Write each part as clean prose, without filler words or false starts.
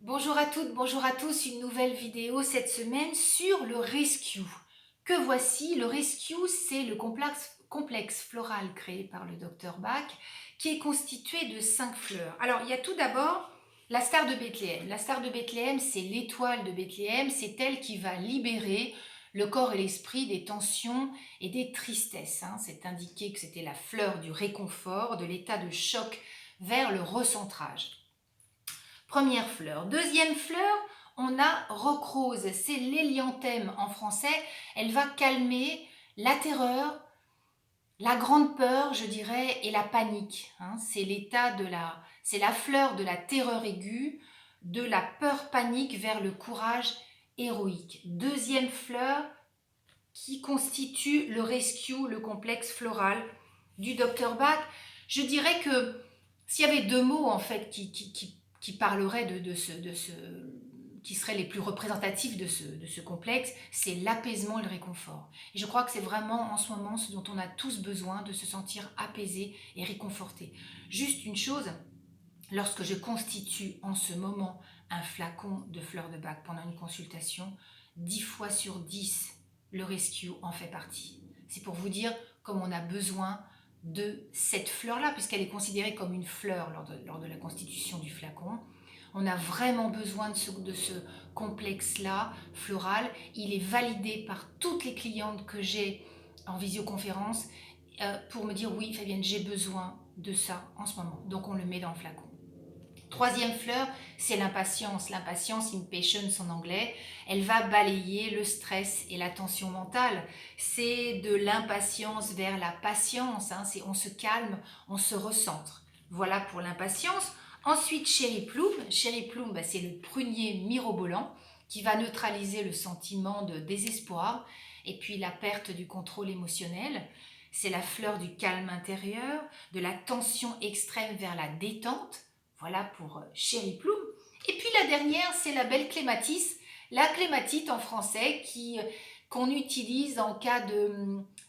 Bonjour à toutes, bonjour à tous, une nouvelle vidéo cette semaine sur le rescue. Que voici, le rescue, c'est le complexe floral créé par le docteur Bach qui est constitué de 5 fleurs. Alors, il y a tout d'abord la star de Bethléem. La star de Bethléem, c'est l'étoile de Bethléem, c'est elle qui va libérer le corps et l'esprit des tensions et des tristesses. C'est indiqué que c'était la fleur du réconfort, de l'état de choc vers le recentrage. Première fleur. Deuxième fleur, on a roc rose. C'est l'hélianthème en français. Elle va calmer la terreur, la grande peur, je dirais, et la panique. C'est c'est la fleur de la terreur aiguë, de la peur panique vers le courage héroïque. Deuxième fleur qui constitue le rescue, le complexe floral du docteur Bach. Je dirais que s'il y avait deux mots en fait qui parleraient qui seraient les plus représentatifs de ce complexe, c'est l'apaisement et le réconfort. Et je crois que c'est vraiment en ce moment ce dont on a tous besoin, de se sentir apaisé et réconforté. Juste une chose, lorsque je constitue en ce moment un flacon de fleurs de Bach pendant une consultation, 10 fois sur 10, le rescue en fait partie. C'est pour vous dire comme on a besoin de cette fleur-là, puisqu'elle est considérée comme une fleur lors de la constitution du flacon. On a vraiment besoin de ce complexe-là, floral. Il est validé par toutes les clientes que j'ai en visioconférence pour me dire oui, Fabienne, j'ai besoin de ça en ce moment. Donc on le met dans le flacon. Troisième fleur, c'est l'impatience. L'impatience, impatience en anglais, elle va balayer le stress et la tension mentale. C'est de l'impatience vers la patience. C'est on se calme, on se recentre. Voilà pour l'impatience. Ensuite, Cherry Plum. Cherry Plum, c'est le prunier mirobolant qui va neutraliser le sentiment de désespoir et puis la perte du contrôle émotionnel. C'est la fleur du calme intérieur, de la tension extrême vers la détente. Voilà pour Cherry Plum. Et puis la dernière, c'est la belle clématis. La clématite en français qu'on utilise en cas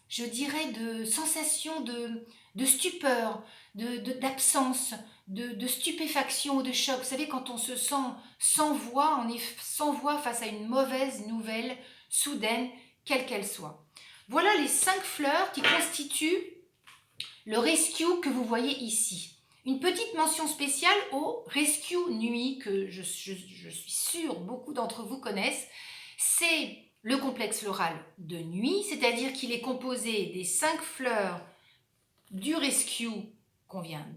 je dirais, de sensation de stupeur, d'absence, de stupéfaction ou de choc. Vous savez, quand on se sent sans voix, on est sans voix face à une mauvaise nouvelle soudaine, quelle qu'elle soit. Voilà les 5 fleurs qui constituent le rescue que vous voyez ici. Une petite mention spéciale au Rescue Nuit que je suis sûre beaucoup d'entre vous connaissent. C'est le complexe floral de nuit, c'est-à-dire qu'il est composé des 5 fleurs du Rescue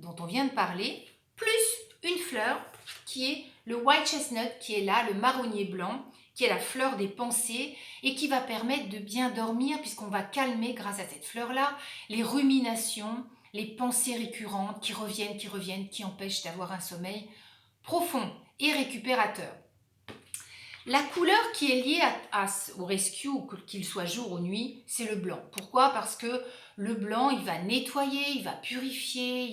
dont on vient de parler, plus une fleur qui est le White Chestnut, qui est là, le marronnier blanc, qui est la fleur des pensées et qui va permettre de bien dormir puisqu'on va calmer grâce à cette fleur-là les ruminations, les pensées récurrentes qui reviennent, qui empêchent d'avoir un sommeil profond et récupérateur. La couleur qui est liée au rescue, qu'il soit jour ou nuit, c'est le blanc. Pourquoi? Parce que le blanc, il va nettoyer, il va purifier,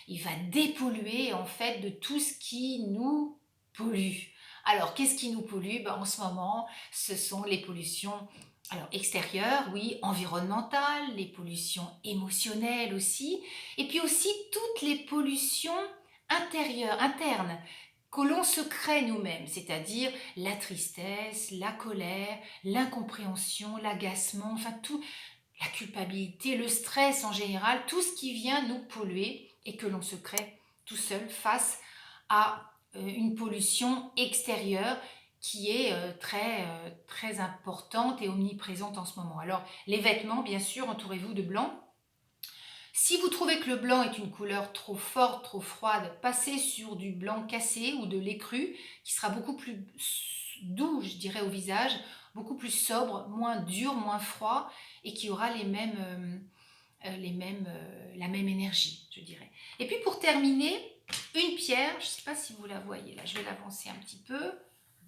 il va dépolluer en fait de tout ce qui nous pollue. Alors, qu'est-ce qui nous pollue? En ce moment, ce sont les pollutions extérieures, oui, environnementales, les pollutions émotionnelles aussi, et puis aussi toutes les pollutions internes que l'on se crée nous-mêmes, c'est-à-dire la tristesse, la colère, l'incompréhension, l'agacement, enfin tout, la culpabilité, le stress en général, tout ce qui vient nous polluer et que l'on se crée tout seul face à une pollution extérieure qui est très importante et omniprésente en ce moment. Alors les vêtements, bien sûr, entourez-vous de blanc. Si vous trouvez que le blanc est une couleur trop forte, trop froide, passez sur du blanc cassé ou de l'écru qui sera beaucoup plus doux, je dirais, au visage, beaucoup plus sobre, moins dur, moins froid et qui aura la même énergie, je dirais. Et puis pour terminer, une pierre, je ne sais pas si vous la voyez là, je vais l'avancer un petit peu.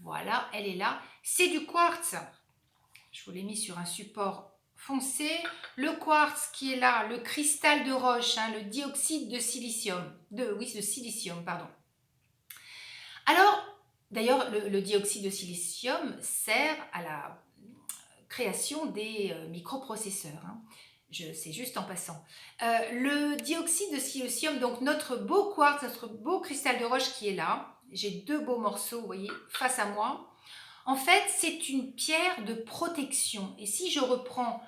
Voilà, elle est là. C'est du quartz. Je vous l'ai mis sur un support foncé. Le quartz qui est là, le cristal de roche, le dioxyde de silicium. De silicium, pardon. Alors, d'ailleurs, le dioxyde de silicium sert à la création des microprocesseurs. C'est juste en passant. Le dioxyde de silicium, donc notre beau quartz, notre beau cristal de roche qui est là, J'ai deux beaux morceaux, vous voyez, face à moi. En fait, c'est une pierre de protection. Et si je reprends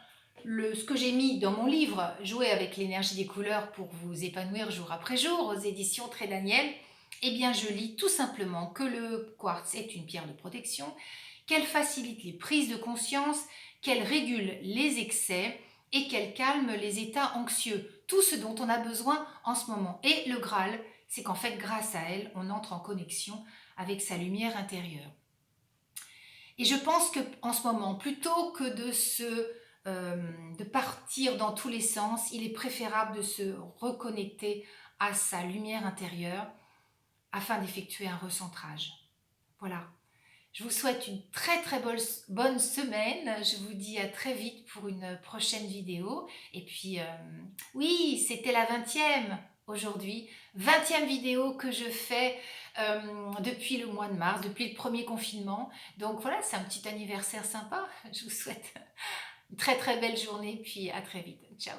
ce que j'ai mis dans mon livre, Jouer avec l'énergie des couleurs pour vous épanouir jour après jour, aux éditions Trait Daniel, eh bien, je lis tout simplement que le quartz est une pierre de protection, qu'elle facilite les prises de conscience, qu'elle régule les excès et qu'elle calme les états anxieux, tout ce dont on a besoin en ce moment. Et le Graal, c'est qu'en fait, grâce à elle, on entre en connexion avec sa lumière intérieure. Et je pense qu'en ce moment, plutôt que de partir dans tous les sens, il est préférable de se reconnecter à sa lumière intérieure afin d'effectuer un recentrage. Voilà. Je vous souhaite une très très bonne semaine. Je vous dis à très vite pour une prochaine vidéo. Et puis, oui, c'était la 20e aujourd'hui. 20e vidéo que je fais depuis le mois de mars, depuis le premier confinement. Donc voilà, c'est un petit anniversaire sympa. Je vous souhaite une très très belle journée. Puis à très vite. Ciao.